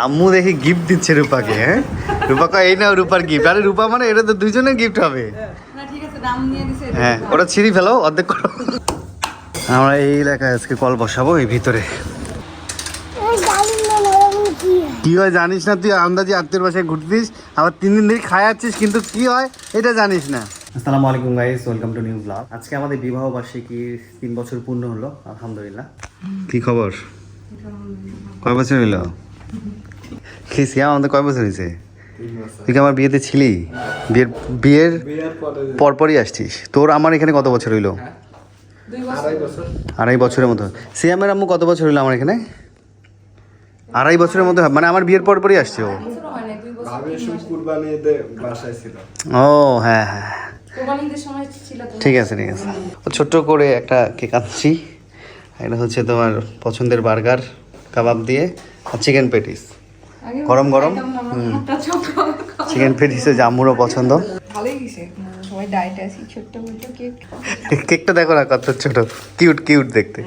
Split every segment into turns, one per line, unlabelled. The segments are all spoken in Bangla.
আম্মু দেখি গিফট দিচ্ছে রূপাকে। হ্যাঁ, রূপা কয় এই নাও রূপার গিফট। আরে রূপা মানে এটা তো দুইজনের গিফট হবে। হ্যাঁ, ওটা ছিঁড়ি ফেলো, অর্ধেক করো। আমরা এই এলাকায় আজকে কল বসাবো এই ভিতরে। কি হয় জানিস না তুই? আন্দাজি আত্মীয় বাসায় ঘুরতিস, আবার 3 দিন ধরে খায় যাচ্ছিস, কিন্তু কি হয় এটা জানিস না। আসসালামু আলাইকুম guys, welcome to new blog. আজকে আমাদের বিবাহ বার্ষিকী 3 বছর পূর্ণ হলো, আলহামদুলিল্লাহ। কি খবর? কয় বছর হইলো? খেয়েছি আমাদের কয় বছর হয়েছে? তুই কি আমার বিয়েতে ছিলি? বিয়ের পরপরই আসছিস। তোর আমার এখানে কত বছর হইলো? 2.5 বছরের মতো। সিয়ামের আম্মু কত বছর হইলো আমার এখানে? 2.5 বছরের মতো, মানে আমার বিয়ের পরপরই আসছে ও। ও হ্যাঁ হ্যাঁ, ঠিক আছে ঠিক আছে। ছোট্ট করে একটা কেক আনছি। এটা হচ্ছে তোমার পছন্দের বার্গার কাবাব দিয়ে আর চিকেন পেটিস, গরম গরম। চিকেন পেটিসে জাম্মুরও পছন্দ। কেকটা দেখো না কত ছোট, কিউট কিউট দেখতে,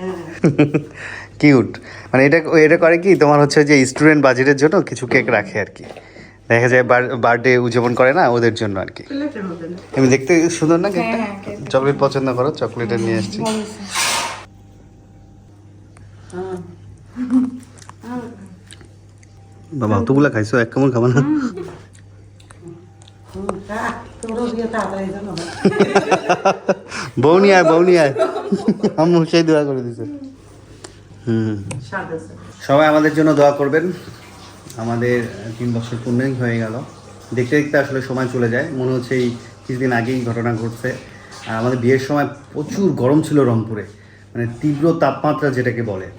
কিউট। মানে এটা করে কি তোমার হচ্ছে যে স্টুডেন্ট বাজেটের জন্য কিছু কেক রাখে আর কি, দেখা যায় বার্থডে উদযাপন করে না ওদের জন্য আর কি। আমি দেখতে সুন্দর না কেকটা? চকলেট পছন্দ করো? চকলেটে নিয়ে এসেছি। বাবা অতগুলা খাইছো, এক কেমন খাবা না? বৌনিয়ায় বৌনিয়ায় আম্মু সেই দোয়া করে দিছে। সবাই আমাদের জন্য দোয়া করবেন। আমাদের 3 বছর পূর্ণই হয়ে গেল। দেখতে দেখতে আসলে সময় চলে যায়, মনে হচ্ছে এই কিছুদিন আগেই ঘটনা ঘটছে। আর আমাদের বিয়ের সময় প্রচুর গরম ছিল রংপুরে, মানে তীব্র তাপমাত্রা যেটাকে বলে।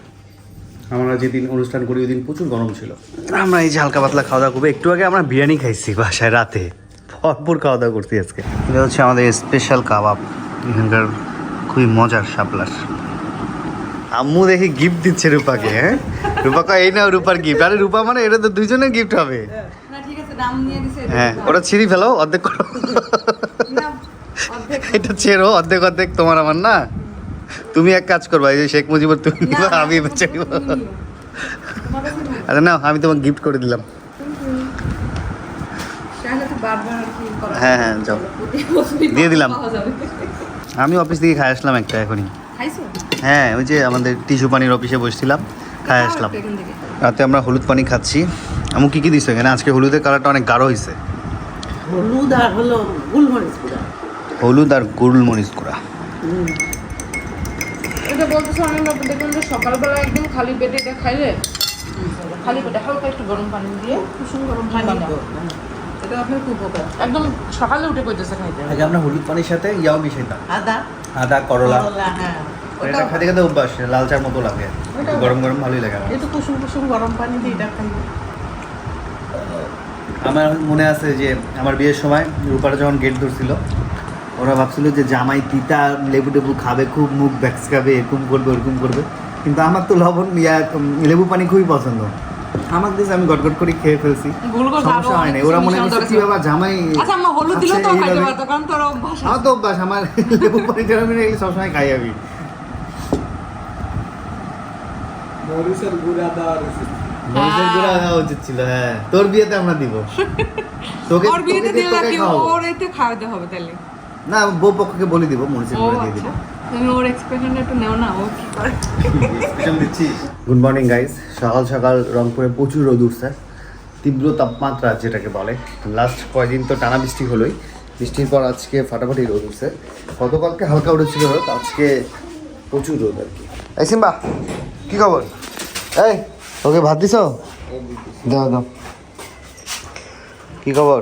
আমরা যেদিন অনুষ্ঠান করি ওই দিন প্রচুর গরম ছিল। আমরা এই যে হালকা পাতলা খাওয়া দাওয়া করবো। একটু আগে আমরা বিরিয়ানি খাইছি বাসায়, রাতে ভরপুর খাওয়া দাওয়া করছি আজকে। এটা হচ্ছে আমাদের স্পেশাল কাবাব, এখানকার খুবই মজার শাপলার। আম্মু দেখি গিফট দিচ্ছে রূপাকে। হ্যাঁ, রূপা কয় এই নাও রূপার গিফট। আরে রূপা মানে এটা তো দুইজনের গিফট হবে। হ্যাঁ, ওটা ছিঁড়ি ফেলো, অর্ধেক করো। এটা ছেড়ো, অর্ধেক অর্ধেক তোমার আমার না। তুমি এক কাজ করবা, এই যে শেখ মুজিবুর তুমি নিবা, আমি বেঁচে নিব। আরে না, আমি তোমাকে গিফট করে দিলাম। হ্যাঁ হ্যাঁ যাও, দিয়ে দিলাম। আমি অফিস থেকে খাই আসলাম একটা এখনই। হ্যাঁ, ওই যে আমাদের টিস্যু পানির অফিসে বসছিলাম, খাই আসলাম। রাতে আমরা হলুদ পানি খাচ্ছি। আমি কি কি দিছো এখানে? আজকে হলুদের কালারটা অনেক গাঢ় হয়েছে।
হলুদ আর হলো গোলমরিচ গুঁড়া।
হলুদ আর গোলমরিচ গুঁড়া।
এটা বলতেছে অনেক লোক দেখবেন যে সকালবেলা একদম খালি পেটে এটা খাইলে, খালি পেটে হালকা একটু গরম পানি দিয়ে কুসুম গরম পানি এটা আপনার খুব উপকার। একদম সকালে উঠে কইতেছে খাইতে।
আগে আমরা হলুদ পানির সাথে ইয়াও মিশাইতাম, আদা করলা।
হ্যাঁ,
এটা খেতে খেতে অভ্যাস, লাল চার মতো লাগে, গরম গরম ভালোই লাগে আমার।
একটু কুসুম কুসুম গরম পানি দিয়ে এটা খাইবে।
আমার মনে আছে যে আমার বিয়ের সময় রূপারা যখন গেট ধরছিল, ওরা ভাবছিল যে জামাই তিতা লেবু টেবু খাবে, খুব মুখ ব্যাক্স খাবে, এরকম করবে ওরকম করবে। কিন্তু আমার তো লবণ লেবু পানি খুবই পছন্দ। আমার দেশে আমি গটগট করে খেয়ে ফেলছি, সমস্যা হয় না। ওরা মনে করছে কি বাবা জামাই আমার তো অভ্যাস, আমার লেবু পানি সবসময় খাই আমি। মরিচের গুঁড়া দেওয়া উচিত ছিল। হ্যাঁ, তোর বিয়েতে আমরা দিব। তোকে
খাওয়াতে হবে তাহলে
না, বউ পক্ষকে বলে দিব মরিচের গুঁড়া দিয়ে দিব।
তুমি ওর এক্সপ্রেশনটা একটু নেও না, ও কি করে
এক্সপ্রেশন দিচ্ছি। Good morning guys. সকাল সকাল রংপুরে প্রচুর রোদ উঠছে, তীব্র তাপমাত্রা যেটাকে বলে। লাস্ট কয়েকদিন তো টানা বৃষ্টি হলোই, বৃষ্টির পর আজকে ফাটাফাটি রোদ উঠছে। গতকালকে হালকা উঠেছিল রোদ, আজকে প্রচুর রোদ আর কি। এই সিম্বা, কি খবর? এই ওকে ভাত দিছ? দাও দাও। কি খবর?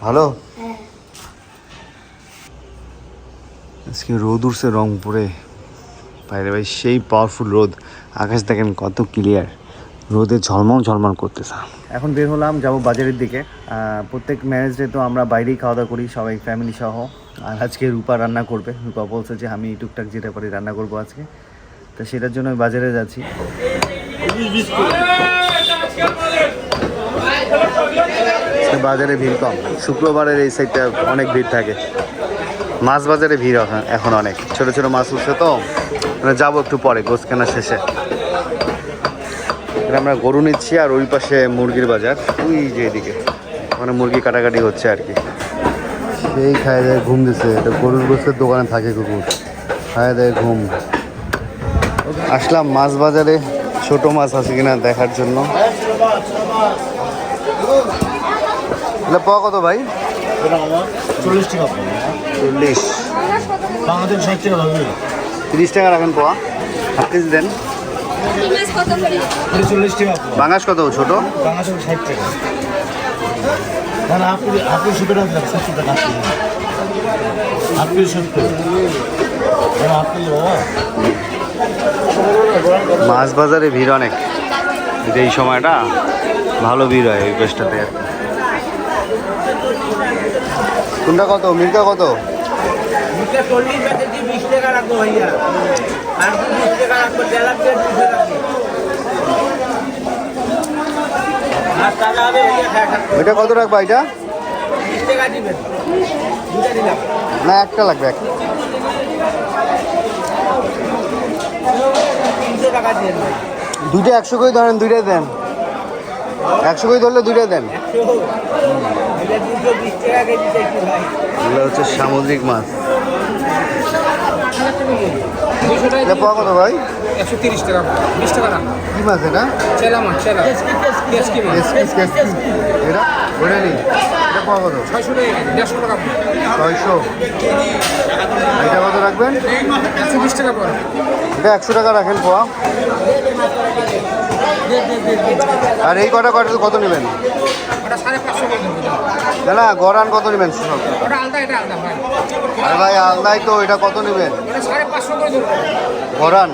ভালো। আজকে রোদ উঠছে রংপুরে, বাইরে ভাই সেই পাওয়ারফুল রোদ। আকাশ দেখেন কত ক্লিয়ার, রোদে ঝলমল ঝলমল করতেছে। এখন বের হলাম, যাবো বাজারের দিকে। প্রত্যেক ম্যারেজ ডে তো আমরা বাইরেই খাওয়া দাওয়া করি সবাই ফ্যামিলি সহ। আর আজকে রূপা রান্না করবে। রূপা বলছে যে আমি টুকটাক যেটা পারি রান্না করবো আজকে, তো সেটার জন্য আমি বাজারে যাচ্ছি। বাজারে ভিড় কম, শুক্রবারের এই সাইডটা অনেক ভিড় থাকে। মাছ বাজারে ভিড় এখন অনেক, ছোট ছোট মাছ উঠছে তো, মানে যাবো একটু পরে গোছ কেনা শেষে। এখানে আমরা গরু নিচ্ছি আর ওই পাশে মুরগির বাজার, ওই যে এদিকে ওখানে মুরগি কাটাকাটি হচ্ছে আর কি। সেই খায় দেয় ঘুম দিছে, এটা গরুর গোস্তের দোকানে থাকে কুকুর, খায় দেয় ঘুম। আসলাম মাছ বাজারে, ছোট মাছ আছে কিনা দেখার জন্য। এটা পাওয়া কত ভাই?
40 টাকা।
40।
বাংলাদেশ 60 টাকা হবে।
30 টাকা রাখেন পোয়া, হাফ কেজি দেন।
40 টাকা।
বাংলাদেশ কত ছোট?
বাংলাদেশ 60 টাকা। না না, আপনি 70 টাকা দিলাম, 70 টাকা আপনি 70। আপনি
মাছ বাজারে ভিড় অনেক, এই সময়টা ভালো ভিড় হয় ওই পেশটাতে। কোনটা কত? মির্কা কত?
40 টাকা দিয়ে 20 টাকা রাখবো ভাইয়া। আর 20 টাকা রাখবো, তেলাপ দিয়ে 20 টাকা রাখবো। আর টাকা হবে ভাইয়া,
ওইটা কত রাখবা? এটা
20 টাকা দিবেন। দুটা দিলাম।
না একটা লাগবে, একটা।
300 টাকা দিয়ে দেন।
দুইটা 100 করে ধরেন, দুইটাই দেন। 100 করে ধরলে দুইটাই দেন।
এটা 220 টাকা কেজি চাইছি ভাই।
এগুলো হচ্ছে সামুদ্রিক মাছ।
200 টাকা
এটা পাওয়া কত ভাই?
130 টাকা। 20 টাকা না।
কি মাছ এটা?
চেলা মাছ, চেলা। কেসকি মাছ।
এটা ওটা নেই, এটা পাওয়া কত?
600 টাকা, 150 টাকা।
600। এটা কত রাখবেন?
120 টাকা পড়ে।
এটা 100 টাকা রাখেন পোয়া। আর এই কটা কত নেবেন?
ওটা 550 করে দেবো।
না না, গড়ান কত নেবেন?
ওটা আলাদা, এটা আলাদা ভাই।
আরে ভাই আলদাই তো, এটা কত নেবেন?
ওটা 550 করে দেবো।
গড়ান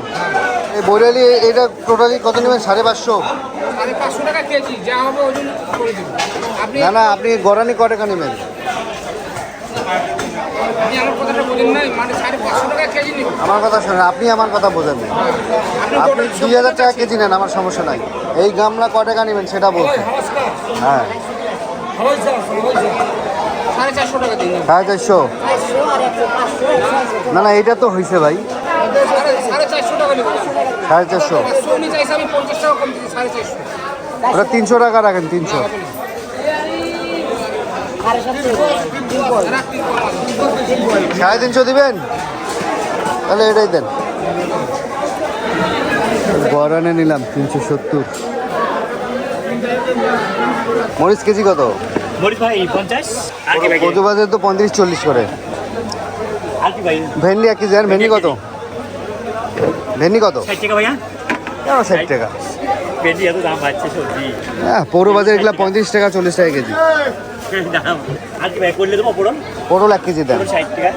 এই বৈরালি, এটা টোটালি কত নেবেন? 550।
550 টাকা কেজি, যা হবে ওজন করে দেবো। আপনি
না না, আপনি গড়ানি ক টাকা নেবেন?
আপনি আমার কথাটা বুঝেন নাই, মানে 550 টাকা কেজি নেব।
আমার কথা শোনেন, আপনি আমার কথা বোঝেন না। আপনি 2000 টাকা কেজি নেন, আমার সমস্যা নাই। এই গামলা ক টাকা নেবেন সেটা বলছেন? হ্যাঁ
450 টাকা দিন।
450। না না, এটা তো হয়েছে ভাই,
450 টাকা নেব।
450।
সোনি চাইছে আমি 50 টাকা কম দিচ্ছি, 450।
ওটা 300 টাকা রাখেন, 300। 350 দিবেন? তাহলে এটাই দেন। গড়ানে নিলাম 370। মরিচ কেজি কত?
মরিচ ভাই 50 আর কি ভাই
কচু বাজারে তো 35-40 করে।
আর কি ভাই
ভেন্ডি 1 কেজি। আর ভেন্ডি কত? ভেন্ডি কত?
60 টাকা ভাইয়া
কেন 60 টাকা?
বেশি এত দাম বাড়ছে সবজি
হ্যাঁ, পৌর বাজারে এগুলো 35 টাকা 40 টাকা কেজি।
দাম আর কি ভাই করলে দেবো পড়ুন
পটল 1 কেজি দেন।
60 টাকা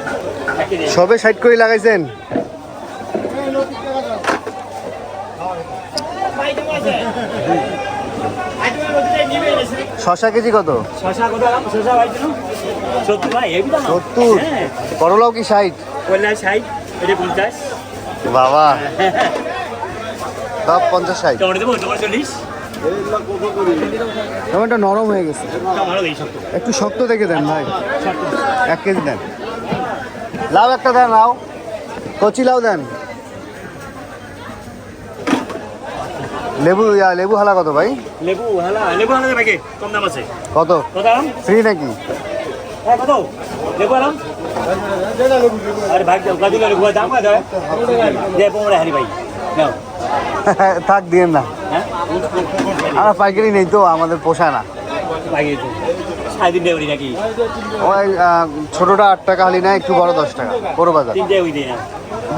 এক কেজি।
সবে 60 করে লাগাইছেন। শশা কেজি কত?
শশা কত দাম? শশা ভাই দিন 70 ভাই এই দাম
70।
হ্যাঁ
করলাও কি 60?
করলে 60 এটা 50
বাবা, সব 50-60।
টমেটো দেবো টমেটো 40
টমেটো নরম হয়ে গেছে,
টমেটো এই সব
একটু শক্ত দেখে দেন ভাই। 1 কেজি দেন। লাউ একটা দেন, লাউ কচি লাউ দেন। লেবু হালা কত ভাই?
লেবু হালা ভাই কম দাম আছে।
কত?
কত দাম?
ফ্রি নাকি?
হ্যাঁ কত লেবু আলাম আরে ভাই গাদি লেবু দাম কত দে 15 হারি ভাই নাও
থাক, দিয়েন না,
হ্যাঁ
আমরা পাইকারি নেই তো, আমাদের পোষায় না।
ভাই তো 7 দিন দেবরি নাকি
ওই ছোটটা 8 টাকা হালি না, একটু বড় 10 টাকা বড় বাজার।
3 দে ওই দে না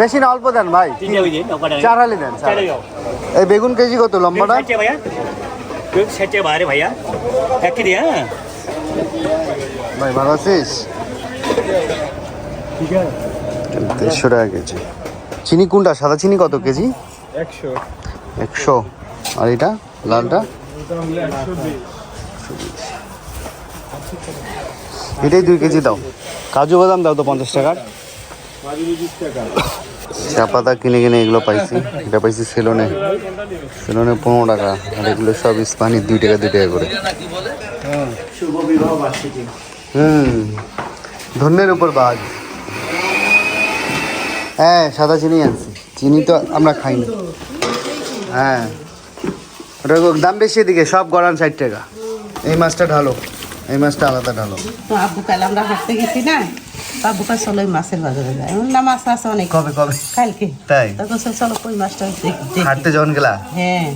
বেশি না, অল্প দেন ভাই।
3 দে ওই দে ওটা
4 হালি দেন।
4 দাও
এই বেগুন কেজি কত লম্বাটা?
60 ভাইয়া তুই 60 বাইরে ভাইয়া এক কি দিয়া
ভাই ভালো আছিস?
ঠিক আছে
150 টাকা কেজি। চিনি কোনটা? সাদা চিনি কত কেজি?
100।
100। আর এটা লালটা? এটাই 2 কেজি দাও। কাজু বাদাম দাও তো 50 টাকার। চা পাতা কিনে কিনে এগুলো পাইছি। এটা পাইছি সেলনে 15 টাকা। আর এগুলো সব ইস্পানি 2 টাকা 2 টাকা করে।
শুভ বিবাহ বার্ষিকী।
ধন্যের উপর বাঘ। হ্যাঁ, সাদা চিনি আনছি। চিনি তো আমরা খাই না। হ্যাঁ, ওটা দাম বেশি এদিকে, সব গড়ান 60 টাকা। এই মাছটা ঢালো, এই মাছটা আলাদা ঢালো।
তো আব্বু কাল আমরা হাঁটতে গেছি না, তো আব্বু কাল চলো ওই মাছের বাজারে যায়, এমন না মাছ আছে অনেক।
কবে কবে?
কালকে।
তাই?
তখন চলো কই মাছটা দেখি।
হাঁটতে যখন গেলা?
হ্যাঁ,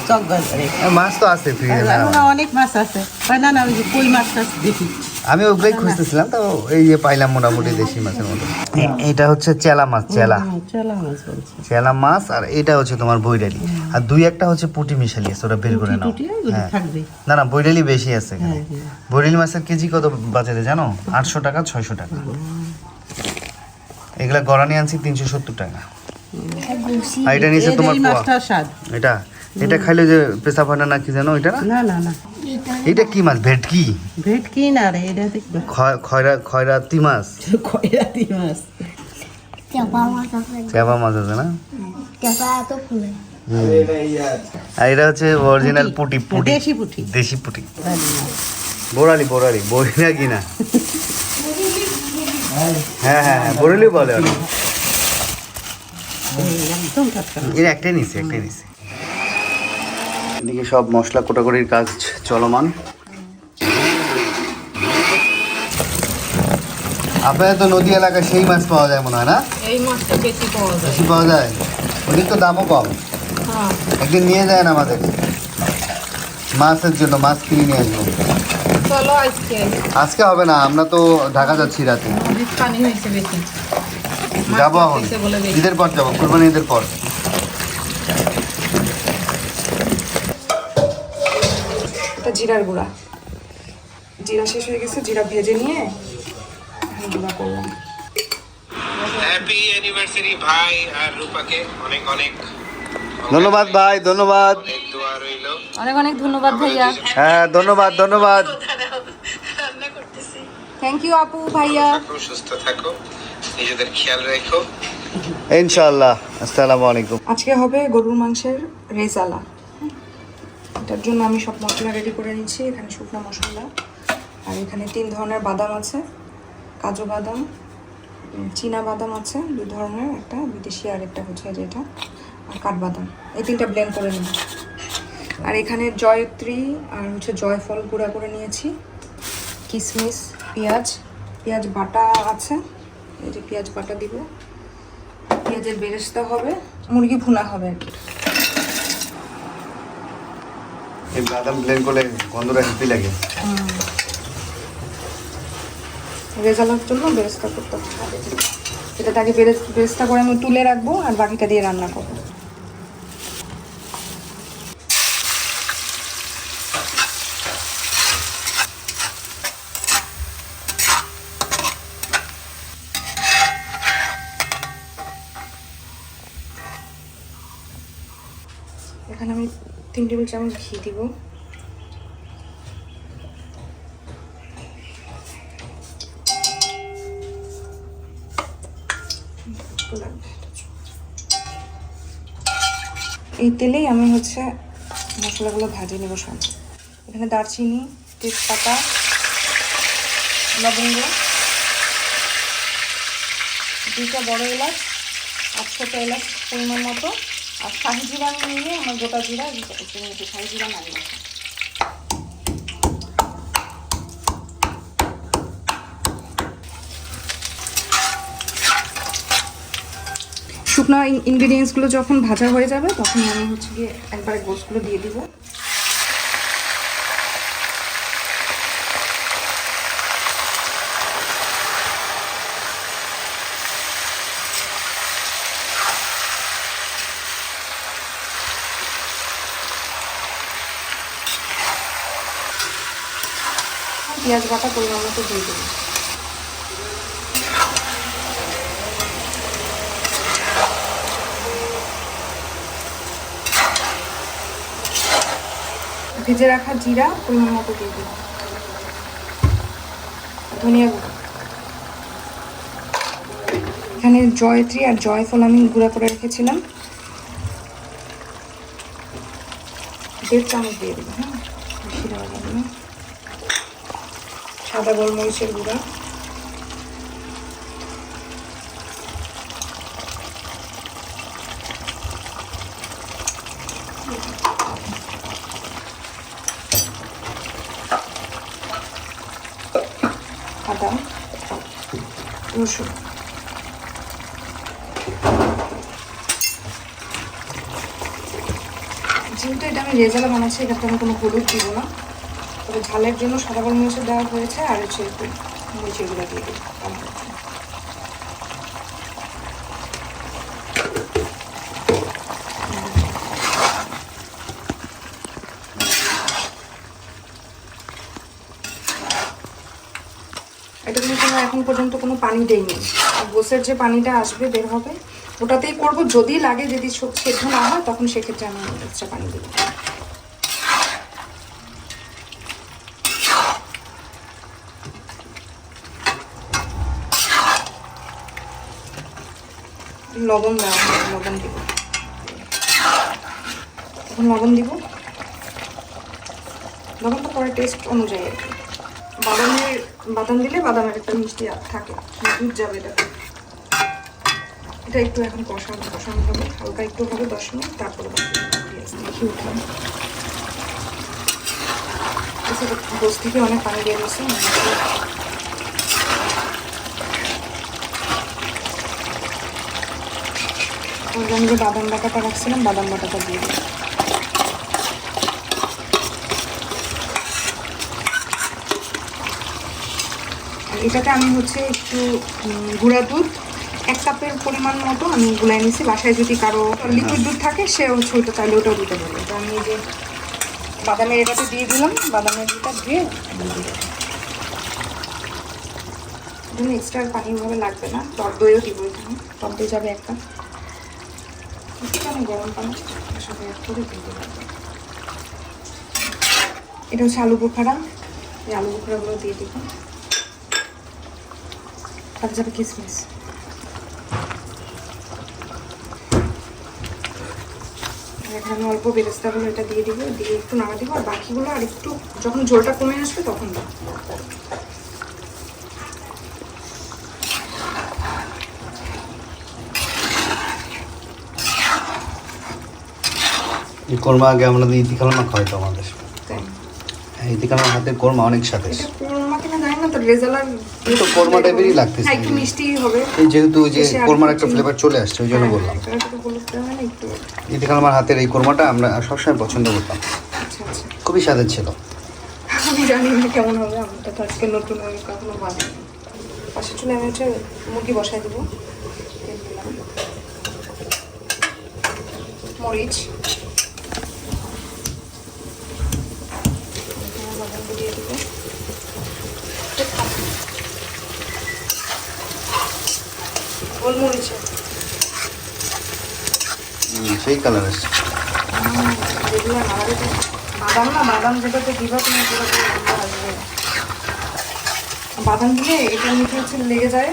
চক বাজারে।
মাছ তো আছে ফ্রিজে।
অনেক মাছ আছে, না না ওই যে কই মাছটা দেখি।
আমি ওগুলোই খুঁজতেছিলাম, তো এই যে পাইলাম মোটামুটি দেশি মাছের মতো। এটা হচ্ছে চেলা মাছ, চেলা
চলা মাছ বলছে।
চেলা মাছ। আর এটা হচ্ছে তোমার বৈরালি, আর দুই একটা হচ্ছে পুঁটি মিশালি আছে, ওটা বের করে নাও।
টুটি ওগুলো
হ্যাঁ।
থাকবে।
না না, বৈরালি বেশি আছে এখানে।
হ্যাঁ, হ্যাঁ।
বৈরালি মাছের কেজি কত বাজারে জানো? 800 টাকা, 600 টাকা। এগুলা গড়ানি আনছি 370 টাকা। আর এটা নিচে তোমার
এই
পোয়া।
মাছটা স্বাদ।
এটা এটা খাইলে যে পেশা হয় না কি জানো এটা না?
না না না,
এটা কি মাছ? ভেটকি?
ভেটকি না রে, এটা দেখবে
খয়রাতি মাছ,
খয়রাতি মাছ।
চেপা মাছ আছে না?
এত ফুলে
আর এটা হচ্ছে অরিজিনাল পুটি, পুটি
দেশি পুঁটি।
দেশি পুটি। বোরালি বোরালি, বড়ি না কি না? হ্যাঁ হ্যাঁ হ্যাঁ, বোরালি বলে ওটা।
একদম টাটকা।
এর একটাই নিছে, একটাই নিছে। এদিকে সব মশলা কোটাকুটির কাজ চলমান। আপনাদের তো নদী এলাকায় সেই মাছ পাওয়া যায় মনে হয় না?
এই মাছটা বেশি পাওয়া যায়।
বেশি পাওয়া যায়, ওদিক তো দামও কম।
হ্যাঁ,
একদিন নিয়ে যায় না আমাদের মাছের জন্য, মাছ কিনে নিয়ে আসবো।
চলো আজকে
আজকে হবে না, আমরা তো ঢাকা যাচ্ছি রাতে।
নদীর পানি হয়েছে বেশি।
যাবো এখন,
হয়েছে বলে বেশি।
ঈদের পর যাবো, কুরবানি ঈদের পর।
এটা জিরার গুঁড়া, জিরা শেষ হয়ে গেছে, জিরা ভেজে নিয়ে এখন গুঁড়া করলাম।
হ্যাপি অ্যানিভার্সারি ভাই আর রূপাকে, অনেক অনেক
ধন্যবাদ ভাই, ধন্যবাদ।
দোয়া রইল।
অনেক অনেক ধন্যবাদ ভাইয়া।
হ্যাঁ ধন্যবাদ, ধন্যবাদ।
থ্যাংক ইউ আপু, ভাইয়া।
থাকো, সুস্থ থাকো, নিজেদের খেয়াল রেখো।
ইনশাআল্লাহ। আসসালামু আলাইকুম।
আজকে হবে গরুর মাংসের রেজালা। এটার জন্য আমি সব মশলা রেডি করে নিচ্ছি। এখানে শুকনো মশলা, আর এখানে 3 ধরনের বাদাম আছে, কাজু বাদাম, চীনা বাদাম আছে 2 ধরনের, একটা বিদেশি আর একটা হচ্ছে যেটা, আর কাঠবাদাম। এই 3টা ব্লেন্ড করে নিই। আর এখানে জয়ত্রী আর হচ্ছে জয়ফল গুঁড়া করে নিয়েছি, কিশমিশ, পেঁয়াজ বাটা আছে, এই যে পেঁয়াজ বাটা দিব, পেঁয়াজের বেরেস্তা হবে, মুরগি ভুনা হবে আর কি।
এই বাদাম ব্লেন্ড করলে গন্ধটা হেভি লাগে।
রেজালার জন্য বেরেস্তা করতে হবে, এটাতে আগে বেরেস্তা করে আমি তুলে রাখবো, আর বাকিটা দিয়ে রান্না করবো। এখানে আমি 3 টেবিল চামচ ঘি দিব। এই তেলেই আমি হচ্ছে মশলাগুলো ভাজে নেব সব। এখানে দারচিনি, তেজপাতা, লবঙ্গ, 2টা বড় এলাচ আর ছোটো এলাচ পরিমাণ মতো, আর শাহি জিরা নিয়ে আমার গোটা জিরা, শাহি জিরা নাড়ি। শুকনো ইনগ্রিডিয়েন্টসগুলো যখন ভাজা হয়ে যাবে তখন আমি হচ্ছে গিয়ে একবারে গোশগুলো দিয়ে দিব। পেঁয়াজ বাটা পরিমাণ মতো দিয়ে দেবো। ভেজে রাখা জিরা পরিমাণ মতো দিয়ে দেবো, ধনিয়া গুঁড়ো। এখানে জয়ত্রী আর জয়ফল আমি গুঁড়া করে রেখেছিলাম, 1.5 চামচ দিয়ে দেবো। হ্যাঁ, বেশি দেওয়া যাবে না। সাদা গোলমরিচের গুঁড়া, আদা, রসুন। যেহেতু এটা আমি রেজালা বানাচ্ছি, এটাতে আমি কোনো হলুদ দিব না, তবে ঝালের জন্য সাদা গোলমরিচের দেওয়া হয়েছে, আর হচ্ছে একটু মরিচের গুঁড়া দিয়ে দিই। এটা কিন্তু এখন পর্যন্ত কোনো পানি দেইনি, গোসের যে পানিটা আসবে বের হবে ওটাতেই করব। যদি লাগে, যদি সেদ্ধ না হয় তখন সেক্ষেত্রে আমি এক্সট্রা পানি দেবো। লবণ দেওয়া হবে, লবণ দিব, এখন লবণ দিব। লবণটা পরে টেস্ট অনুযায়ী আর কি। বাদাম দিলে বাদামের একটা মিষ্টি থাকে, দুধ যাবে এটাতে। এটা একটু এখন কষানো হবে, হালকা একটু হবে 10 মিনিট, তারপরে দেখি উঠলাম। গোস থেকে অনেক পানি দিয়ে দিয়েছি। আমি যে বাদাম বাটাটা রাখছিলাম, বাদাম বাটাটা দিয়ে দিই। এটাতে আমি হচ্ছে একটু গুঁড়া দুধ 1 কাপের পরিমাণ মতো আমি গুলাই নিয়েছি। বাসায় যদি কারো লিকুইড দুধ থাকে সে হচ্ছে ওইটা চাইলে ওটাও দিতে পারবে। তো আমি এই যে বাদামের এটাতে দিয়ে দিলাম, বাদামের দুধটা দিয়ে এখানে এক্সট্রা পানি ভাবে লাগবে না। টক দইও দিব, এখানে টক দই যাবে 1 কাপ। আমি গরম পানি সাথে অ্যাড করে দিয়ে দিলাম। এটা হচ্ছে আলু বোখারা, এই আলু বোখারাগুলো দিয়ে দিব। আর যাবে কিশমিশ। এখানে আমি অল্প বেরেস্তাগুলো এটা দিয়ে দিব, দিয়ে একটু নাড়া দিব। আর বাকিগুলো আর একটু যখন ঝোলটা কমে আসবে তখন দেব।
এই কোরমা আগে আমরা ইতি খালামা খাওয়াইতো আমাদের।
তাই
ইতি খালামার হাতের কোরমা অনেক স্বাদ।
এটা কোরমা কিনা জানি না, তো রেজালার
তো কোরমা টাইপেরই লাগতেছে।
হ্যাঁ, একটু মিষ্টি হবে।
এই যেহেতু ওই যে কোরমার একটা ফ্লেভার চলে আসছে, ওই জন্য বললাম।
একটু
ইতি খালামার হাতের এই কোরমাটা আমরা সবসময় পছন্দ করতাম,
আচ্ছা আচ্ছা।
খুবই স্বাদের ছিল।
আমি জানি না কেমন হবে, আমি তো আজকে নতুন কখনো বানাইনি। পাশে চলে আমি হচ্ছে মুরগি বসাই দেবো। তেল দিলাম, মরিচ, লবণ দিয়ে দেবো, গোলমরিচ,
সেই কালার আসছে।
যেগুলো নাড়াবে তো বাদাম না, বাদাম যেটাতে দিবা তুমি পুরোপুরি রান্না আসবে। বাদাম দিলে এটা নিচে হচ্ছে লেগে যায়,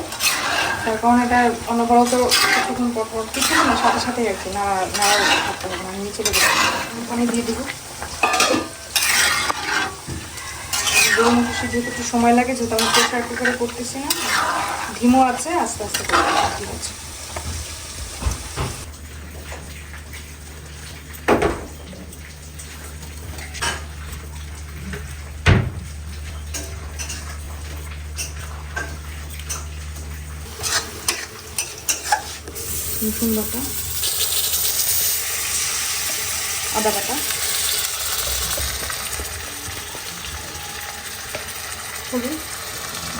তার কারণ এটা অনবরত কিছুক্ষণ পর পর, কিছুক্ষণ না সাথে সাথেই আর কি নাড়া থাকতে হবে, মানে নিচে লেগে যাবে। পানি দিয়ে দিব। গরম মশলা যেহেতু একটু সময় লাগে, যেহেতু আমি প্রেশার কুকারে করতেছি না, ধিমো আছে, আস্তে আস্তে করতে ঠিক আছে। রসুন বাটা, আদা বাটা, হলুদ,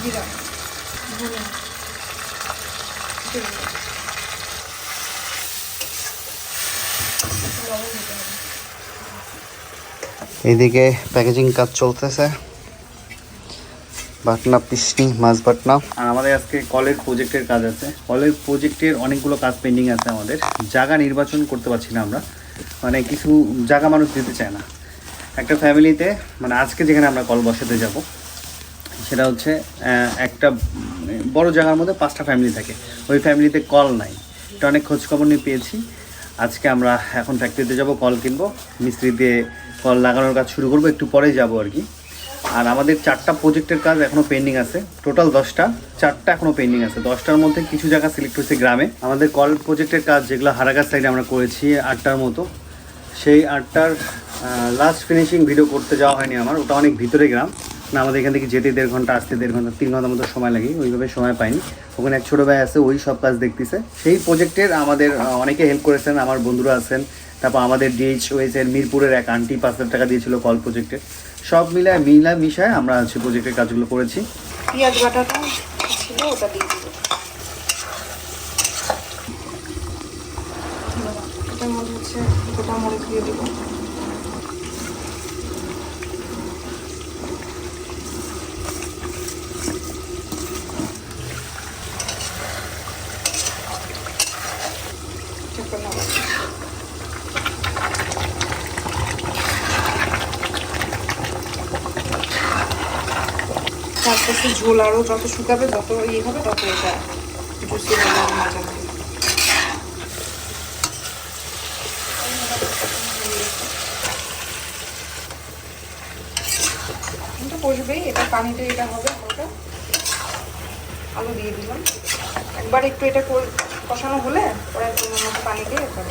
জিরা, ধনে,
এইদিকে প্যাকেজিং কাজ চলতেছে, বাটনা পিসনি মাছ বাটনা। আর আমাদের আজকে কলের প্রজেক্টের কাজ আছে। কলের প্রজেক্টের অনেকগুলো কাজ পেন্ডিং আছে আমাদের। জায়গা নির্বাচন করতে পারছি না আমরা, মানে কিছু জায়গা মানুষ দিতে চায় না। একটা ফ্যামিলিতে, মানে আজকে যেখানে আমরা কল বসাতে যাব, সেটা হচ্ছে একটা বড় জায়গার মধ্যে 5টা ফ্যামিলি থাকে। ওই ফ্যামিলিতে কল নাই। এটা অনেক খোঁজখবর নিয়ে পেয়েছি। আজকে আমরা এখন ফ্যাক্টরিতে যাব, কল কিনবো, মিস্ত্রি দিয়ে কল লাগানোর কাজ শুরু করবো, একটু পরেই যাবো আর কি। আর আমাদের 4টা প্রজেক্টের কাজ এখনও পেন্ডিং আছে, টোটাল 10টা, 4টা এখনও পেন্ডিং আছে। 10টার মধ্যে কিছু জায়গা সিলেক্ট হয়েছে গ্রামে। আমাদের কল প্রজেক্টের কাজ যেগুলো হারাগাছ সাইডে আমরা করেছি 8টার মতো, সেই 8টার লাস্ট ফিনিশিং ভিডিও করতে যাওয়া হয়নি আমার, ওটা অনেক ভিতরে গ্রাম। না আমাদের এখান থেকে যেতে 1.5 ঘন্টা, আসতে 1.5 ঘন্টা, 3 ঘন্টার মতো সময় লাগে, ওইভাবে সময় পাইনি। ওখানে এক ছোটো ভাই আছে, ওই সব কাজ দেখতেছে। সেই প্রজেক্টের আমাদের অনেকে হেল্প করেছেন, আমার বন্ধুরা আছেন। তারপর আমাদের DHOS এর মিরপুরের এক আন্টি 5,000 টাকা দিয়েছিল কল প্রজেক্টের। সব মিশায় আমরা হচ্ছে প্রজেক্টের কাজগুলো করেছি।
পেঁয়াজ বাটাটা ছিল ওটা দিয়ে দিব। এটার মধ্যে হচ্ছে গোটা মরিচ দিয়ে দিব। তারপর ঝোল আরও যত শুকাবে তত ইয়ে হবে, তত এটা জুসি হবে, মজা হবে। এটা বসবেই, এটা পানিতে এটা হবে হালকা। আলু দিয়ে দিলাম একবার, একটু এটা কষানো হলে পরে মতো পানি দিয়ে এরপরে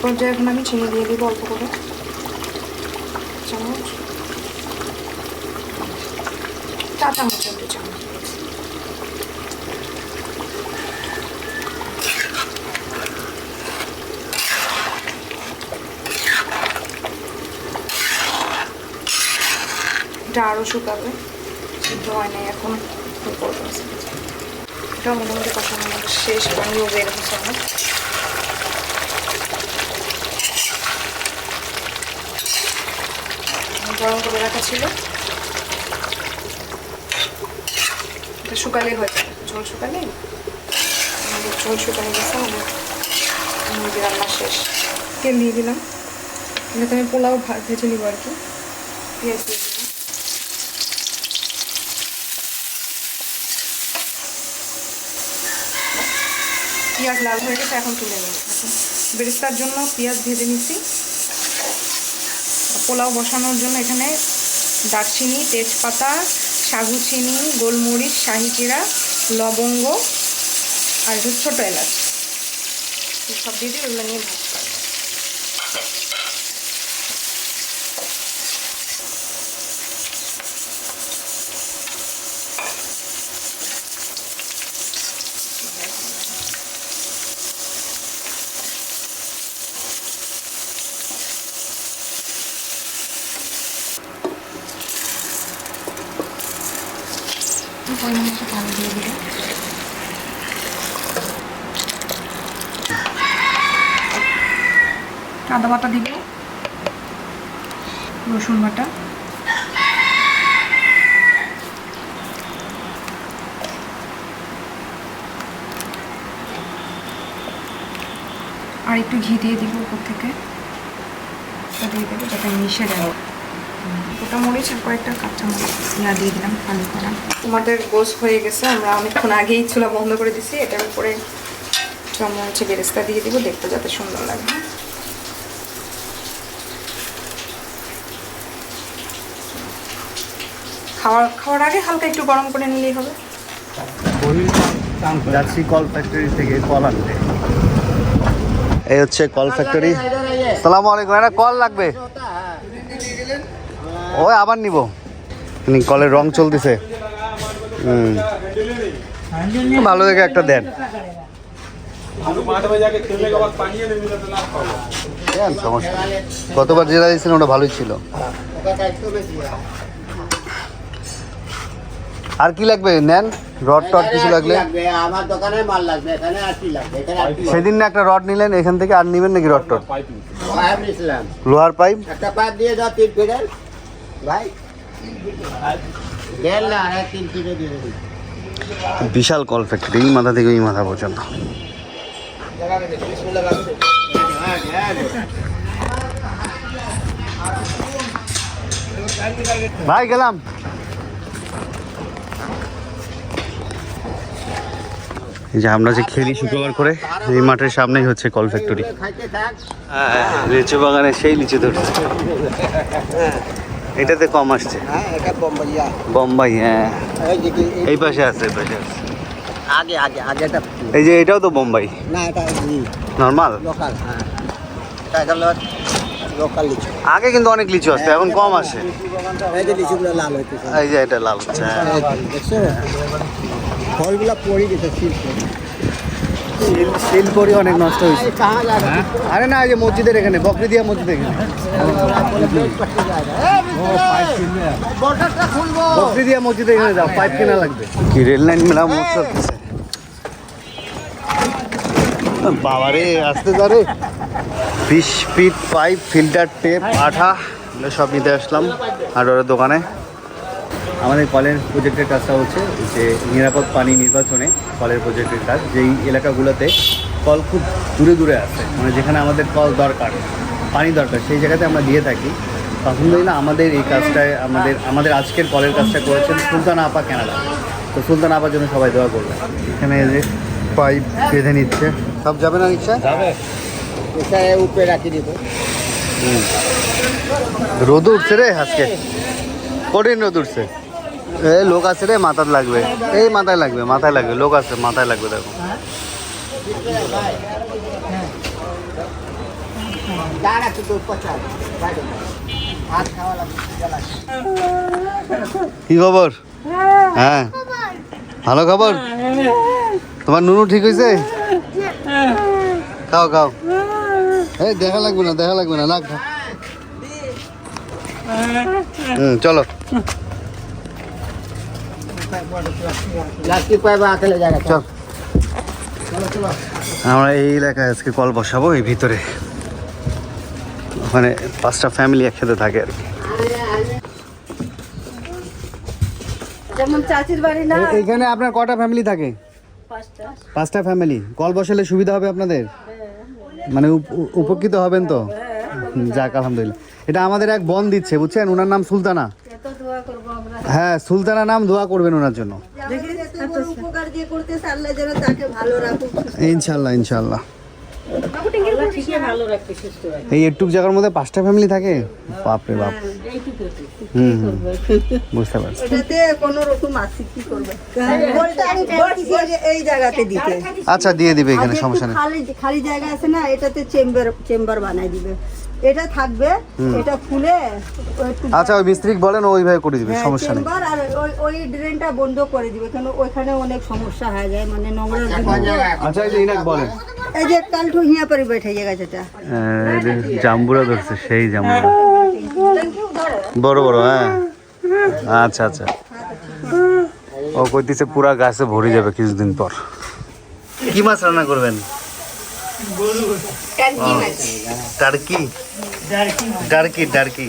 পর্যায়ে এখন আমি চিনি দিয়ে দিব অল্প করে, চামচ, 4 চামচের 2 চামচ। এটা আরও শুকাবে, সিদ্ধ হয় নাই এখন। এটা মোটামুটি কষানো শেষ, পানিও বের হচ্ছে আমার। গরম করে রাখা ছিল, এটা শুকালেই হয়ে যাবে। ঝোল শুকালেই ঝোল শুকানো গেছে আমাদের রান্না শেষ। তেল দিয়ে দিলাম, এটাতে আমি পোলাও ভেজে নিব আর কি। পেঁয়াজ দিয়ে দিলাম, পেঁয়াজ লাল হয়ে গেছে, এখন তুলে নিই। এখন বেরেস্তার জন্য পেঁয়াজ ভেজে নিচ্ছি। পোলাও বসানোর জন্য এখানে দারচিনি, তেজপাতা, সাগুচিনি, গোলমরিচ, শাহি জিরা, লবঙ্গ আর ছোটো এলাচ সব দিয়ে দিই। ওগুলো নিয়ে ভাজতে হবে। পরিমাণ মতো পানি দিয়ে দিল। আদা বাটা দিব, রসুন বাটা, আর একটু ঘি দিয়ে দিব উপর থেকে। দিয়ে দেবো যাতে মিশে যায়। গোটা মরিচ আর কয়েকটা কাঁচা মরিচ দিয়ে দিলাম ফালি করা। তোমাদের গোস হয়ে গেছে, আমরা অনেকক্ষণ আগেই চুলা বন্ধ করে দিছি। এটার উপরে হচ্ছে বেরেস্তা দিয়ে দিব, দেখতে যাতে সুন্দর লাগে। খাওয়ার আগে হালকা একটু গরম করে নিলেই হবে।
যাচ্ছি কল ফ্যাক্টরি থেকে কল আনতে। এই হচ্ছে কল ফ্যাক্টরি। সালামু আলাইকুম, একটা কল লাগবে। ওই আবার নিব, কলের রং চলতেছে। ভালো দেখে একটা দেন। সমস্যা, গতবার যেটা দিয়েছিলেন ওটা ভালোই ছিল। আর কি লাগবে নেন, রড টড কিছু লাগলে।
আমার দোকানে মাল লাগবে, এখানে আর কি লাগবে?
সেদিন না একটা রড নিলেন এখান থেকে, আর নিবেন নাকি রড টড?
পাইপ নিছিলাম,
লোহার পাইপ।
একটা পাইপ দিয়ে দাও 3 ফিটের ভাই। 1.5 না, 3 ফিটে দিয়ে দিন।
বিশাল কল ফ্যাক্টরি, এই মাথা থেকে ওই মাথা পর্যন্ত। ভাই গেলাম। এই যে আমরা যে খেলি শুক্রবার করে, এই মাঠের সামনেই হচ্ছে কল ফ্যাক্টরি। লিচু বাগানে সেই লিচু ধরছে। এটাতে কম আসছে।
এটা বোম্বাইয়া,
বোম্বাই। হ্যাঁ,
এই যে
এই পাশে আছে, এই পাশে আছে।
আগেটা
এই যে এটাও তো বোম্বাই।
না, এটা
নর্মাল।
লোকাল। হ্যাঁ, এটা হলো লোকাল লিচু
আগে কিন্তু অনেক লিচু আসতো, এখন কম আসে।
এই যে লিচুগুলো লাল হইতে
এই যে এটা লাল হচ্ছে, হ্যাঁ।
দেখছো ফলগুলা পড়ে গেছে
সিল করি অনেক নষ্ট হয়েছে। আরে না, এই যে মসজিদের এখানে, বকরিদিয়া মসজিদের এখানে, বকরিদিয়া মসজিদের এখানে যাও, পাইপ কেনা লাগবে। কি রেল লাইন মেলা মত করতেছে বাবারে, আসতে পারে। 20 ফিট পাইপ, ফিল্টার টেপ, আঠা, এগুলো সব নিতে আসলাম হার্ডওয়ারের দোকানে। আমাদের কলের প্রজেক্টের কাজটা হচ্ছে যে নিরাপদ পানি নির্বাচনে কলের প্রজেক্টের কাজ। যেই এলাকাগুলোতে কল খুব দূরে দূরে আছে, মানে যেখানে আমাদের কল দরকার, পানি দরকার, সেই জায়গাতে আমরা দিয়ে থাকি। আলহামদুলিল্লাহ আমাদের এই কাজটায় আমাদের আজকের কলের কাজটা করেছেন সুলতানা আপা কানাডা। তো সুলতানা আপার জন্য সবাই দোয়া করবে। এখানে যে পাইপ বেঁধে নিচ্ছে, সব যাবে না রিক্সা?
উপরে রাখি দিব।
রোদ উঠছে রে আজকে, কঠিন রোদ উঠছে। এই লোক আছে রে, মাথায় লাগবে, এই মাথায় লাগবে, মাথায় লাগবে, লোক আছে মাথায় লাগবে। দেখো কি খবর? হ্যাঁ ভালো খবর। তোমার নুনু ঠিক হয়েছে? খাও খাও। এই দেখা লাগবে না, দেখা লাগবে না, না খাও। চলো চল। আমরা এই এলাকায় আজকে কল বসাবো, এই ভিতরে। ওখানে 5টা ফ্যামিলি একসাথে থাকে আর কি।
যেমন চাচির বাড়ি না,
এইখানে আপনার কটা ফ্যামিলি থাকে? 5টা ফ্যামিলি। কল বসালে সুবিধা হবে আপনাদের, মানে উপকৃত হবেন তো। যাক আলহামদুলিল্লাহ। এটা আমাদের এক বোন দিচ্ছে, বুঝছেন, ওনার নাম সুলতানা। হ্যাঁ সুলতানা নাম, দোয়া করবেন ওনার জন্য।
উপকার দিয়ে করতেছে, আল্লাহ যেন তাকে ভালো রাখুক।
ইনশাল্লাহ ইনশাল্লাহ।
ঠিকই ভালো রাখতে সুস্থ হয়।
এই একটুক জায়গার মধ্যে 5টা ফ্যামিলি থাকে, বাপরে বাপ। বুঝতে পারছি।
এটাতে কোনো রকম আছে, কি করবে? এই জায়গাতে দিতে।
আচ্ছা দিয়ে দিবে, এখানে সমস্যা নেই।
খালি জায়গা আছে না, এটাতে চেম্বার বানাই দিবে। এটা থাকবে, এটা খুলে
আচ্ছা ওই মিস্ত্রি বলেন, ওইভাবে করে দিবে, সমস্যা নেই।
চেম্বার আর ওই ড্রেনটা বন্ধ করে দিবে, কারণ ওইখানে অনেক সমস্যা হয়ে যায়, মানে নোংরা।
আচ্ছা এই যে ইনাক বলেন,
এই যে কালঠু হিয়া পরে বেঠে গেছে, এটা
জাম্বুরা ধরছে, সেই জাম্বুরা বড় বড়। হ্যাঁ আচ্ছা আচ্ছা। ও কইতেছে পুরা গাছে ভরে যাবে কিছুদিন পর। কি মাছ রান্না করবেন? টার্কি। Turkey turkey.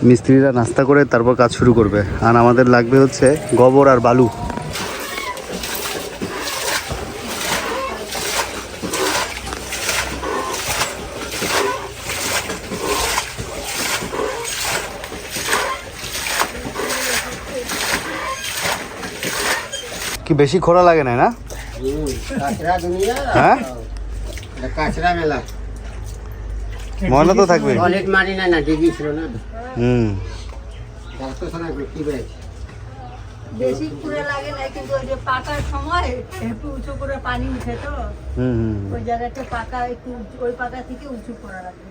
মিস্ত্রিরা নাস্তা করে তারপর কাজ শুরু করবে, আর আমাদের লাগবে হচ্ছে গোবর আর বালু। কি বেশি খোঁড়া লাগে না, না? হ্যাঁ
কাঁচরা মেলা
ময়লা তো থাকবে।
টয়লেট মারি না ডিগি ছিল না।
বেশি পুরে লাগে না, কিন্তু ওই যে পাকার সময় একটু উঁচু করে পানি উঠে, তো ওই জায়গাটা পাকা, একটু ওই পাকা থেকে উঁচু করা লাগবে।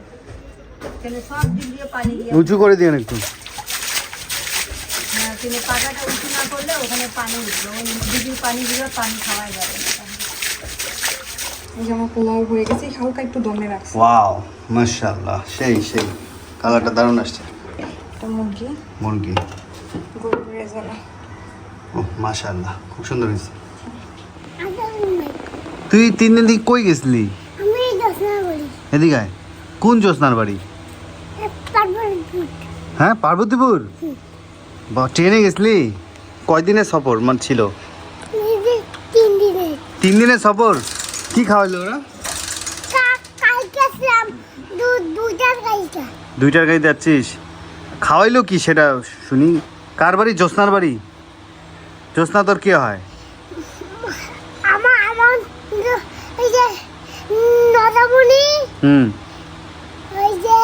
এখানে সব দিক দিয়ে পানি দিয়ে
উঁচু করে দিন একটু।
হ্যাঁ, কিন্তু পাকাটা উঁচু না করলে ওখানে পানি উঠবে, ওই দিদির পানি দিলে পানি খাওয়াই যাবে না।
এই যে আমার পোলাও হয়ে গেছে, হালকা একটু দমে রাখছি।
ওয়াও মাশাআল্লাহ, সেই সেই কালারটা দারুণ আসছে।
এটা মুরগি,
মুরগি,
গরুর রেজালা।
ও মাশাআল্লাহ, খুব সুন্দর হয়েছে। তুই 3 দিন থেকে কই গেছিলি?
আমি দশনা বলি
এদিকে আয়। কোন জ্যোৎস্নার বাড়ি?
পারবো
হ্যাঁ পার্বতীপুর। বা ট্রেনে গেছিলি? কয়দিনের সফর মানে ছিল?
3 দিনে
3 দিনের সফর। কি খাওয়াইলো ওরা?
কালকে আসলাম দুটার গাড়িটা
2টার গাড়িতে যাচ্ছিস? খাওয়াইলো কি সেটা শুনি। কার বাড়ি? জ্যোৎস্নার বাড়ি। জ্যোৎস্না তোর কি হয়?
আমার এই যে নদামণি, ওই যে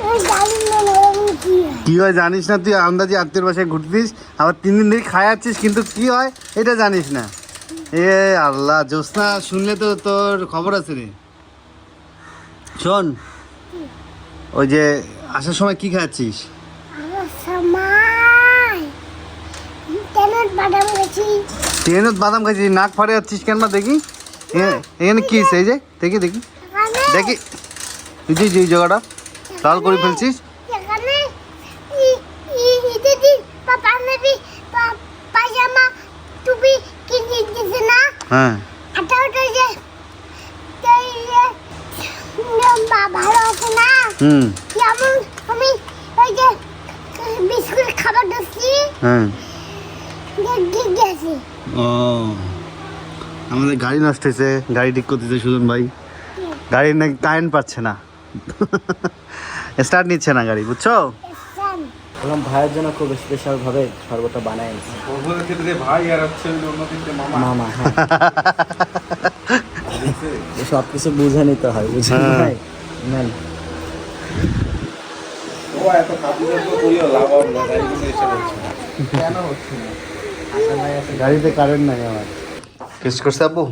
ওই জানি না নদামণি কি হয়।
কি হয় জানিস না? তুই আন্দাজে আত্মীয় বাসায় ঘুরতিস, আবার 3 দিন ধরে খাওয়াচ্ছিস, কিন্তু কি হয় এটা জানিস না। এ আল্লাহ, জ্যোৎস্না শুনলে তো তোর খবর আছে রে। শোন, ওই যে আসার সময় কি খাচ্ছিস?
আমার সময় তেনত বাদাম গেছি।
ট্রেনত বাদাম খাচ্ছিস, নাক ফাড়ে যাচ্ছিস কেন মা? দেখি এখানে কি এই যে দেখি দেখি দেখি, তুই যে এই জায়গাটা লাল করে ফেলছিস।
এখানে দিদি পাপা নেবি পায়জামা টুপি কিনে দিয়েছে না।
হ্যাঁ,
আটা ওটা যে ভালো আছে না। যেমন আমি ওই যে বিস্কুট খাবার দিচ্ছি
হ্যাঁ।
গেছে।
ও, আমাদের গাড়ি নষ্ট হয়েছে, গাড়ি ঠিক করতেছে সুজন ভাই। গাড়ির নাকি কারেন্ট পাচ্ছে না, স্টার্ট নিচ্ছে না গাড়ি, বুঝছো?
বললাম ভাইয়ের জন্য খুব স্পেশাল ভাবে শরবতটা বানাই এনেছি।
ভাই আর হচ্ছে অন্য তিনটে মামা।
মামা, হ্যাঁ। সব কিছু বুঝে নিতে হয়, বুঝে ভাই। নেন।
ও এত কাপুরুষ করিও লাভ হবে না, গাড়ি কিন্তু এসে যাচ্ছে। কেন হচ্ছে না?
গাড়িতে কারেন্ট নাই আমার। টেস্ট করছে আপু?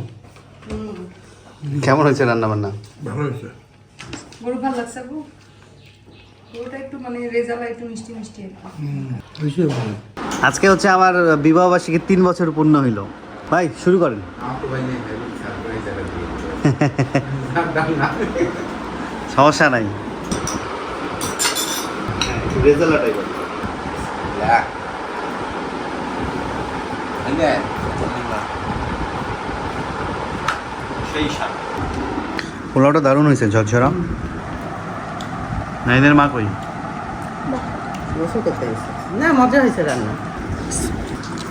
কেমন হয়েছে রান্না বান্না?
ভালো হয়েছে।
গরু ভালো লাগছে আপু? গরুটা একটু মানে রেজালা একটু মিষ্টি মিষ্টি আর কি।
আজকে হচ্ছে আমার বিবাহবার্ষিকী 3 বছর পূর্ণ হইল। ভাই শুরু করেন। সমস্যা নাই, রেজালা টাইপের। পোলাওটা দারুণ হয়েছে, ঝরঝরা। নাইনের মা কই?
না, মজা হয়েছে রান্না।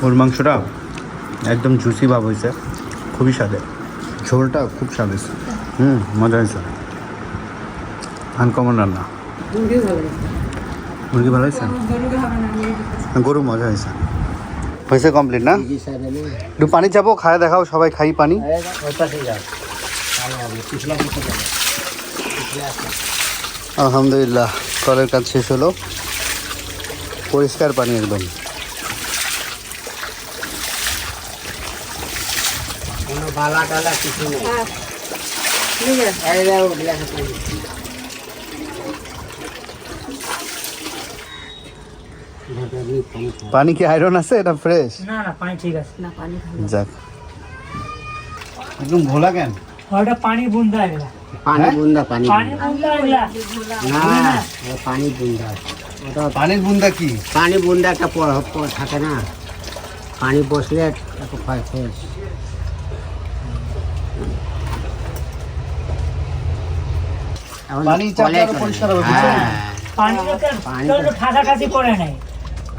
ওর মাংসটা একদম জুসি ভাব হয়েছে, খুবই স্বাদে। ঝোলটা খুব স্বাদ হয়েছে। মজা হয়েছে, আনকমন রান্না। মুরগি ভালো হয়েছে,
গরুটা হবে না, আমি এই দেখতেছি।
গরু মজা হয়েছে। হয়েছে কমপ্লিট না? একটু পানি চাপো, খায় দেখাও, সবাই খাই পানি। আলহামদুলিল্লাহ, কলের কাজ শেষ হলো। পরিষ্কার পানি একদম।
বালা টালা কিছু নেই।
পানি কি আয়রন আছে? এটা ফ্রেশ?
না না, পানি ঠিক আছে।
না পানি
যাক, একদম ঘোলা কেন?
ওটা পানি বুন্দা এগুলা।
পানি বুন্দা, পানি
পানি বুন্দা এগুলা।
না, পানি বুন্দা। ওটা
পানির বুন্দা কি?
পানি বুন্দা একটা থাকে না, পানি বসলে একটু ফ্রেশ।
পানি চাপলে আরো পরিষ্কার হবে, বুঝছেন?
পানি তো ঠাসাঠাসি করে নাই।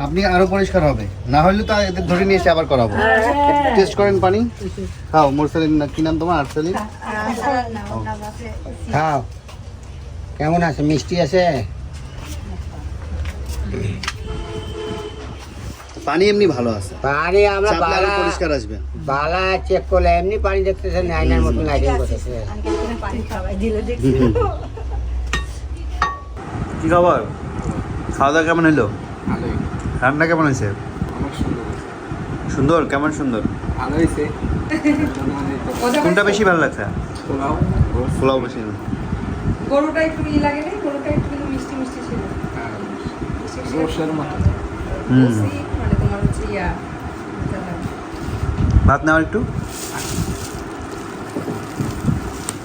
আপনি আরো পরিষ্কার হবে, না হলে তো এদের ধরে নিয়ে এসে আবার করাবো। টেস্ট করেন পানি, খাও। মোরসালিন না, কি নাম তোমার? আরসালিন।
খাও, কেমন আছে? মিষ্টি আছে?
পানি এমনি ভালো আছে,
পানি আমরা
চাপলে আরো
বালা
পরিষ্কার আসবে।
বালা চেক করলে এমনি পানি দেখতেছে, নাইনের মতন লাইটিং করতেছে।
পানি খাওয়াই দিলে দেখছি।
কি খবর? খাওয়া দাওয়া কেমন হলো?
ভালোই,
রান্না কেমন হয়েছে?
অনেক সুন্দর।
সুন্দর? কেমন সুন্দর?
ভালো হয়েছে।
কোনটা বেশি ভালো লাগছে?
পোলাও,
পোলাও বেশি।
গরুটা একটু লাগে না, গরুটা একটু কিন্তু মিষ্টি মিষ্টি ছিল।
রোষের মতো।
বসি, মানে তোমার হচ্ছে ইয়া
ভাত নেওয়ার একটু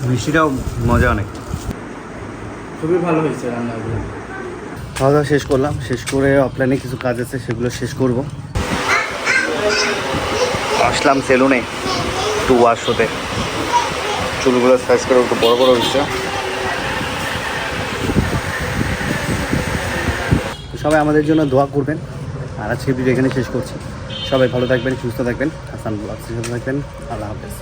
মিষ্টিটাও মজা অনেক।
খুবই ভালো হয়েছে রান্নাগুলো।
খাওয়া দাওয়া শেষ করলাম, শেষ করে অফলাইনে কিছু কাজ আছে, সেগুলো শেষ করব। আসলাম সেলুনে একটু ওয়াশ হতে, চুলগুলো সাইজ করে একটু বড় বড় হচ্ছে। সবাই আমাদের জন্য দোয়া করবেন। আর আজকে ভিডিও এখানে শেষ করছি। সবাই ভালো থাকবেন, সুস্থ থাকবেন, হাসান ব্লগসের সাথে থাকবেন। আল্লাহ হাফেজ।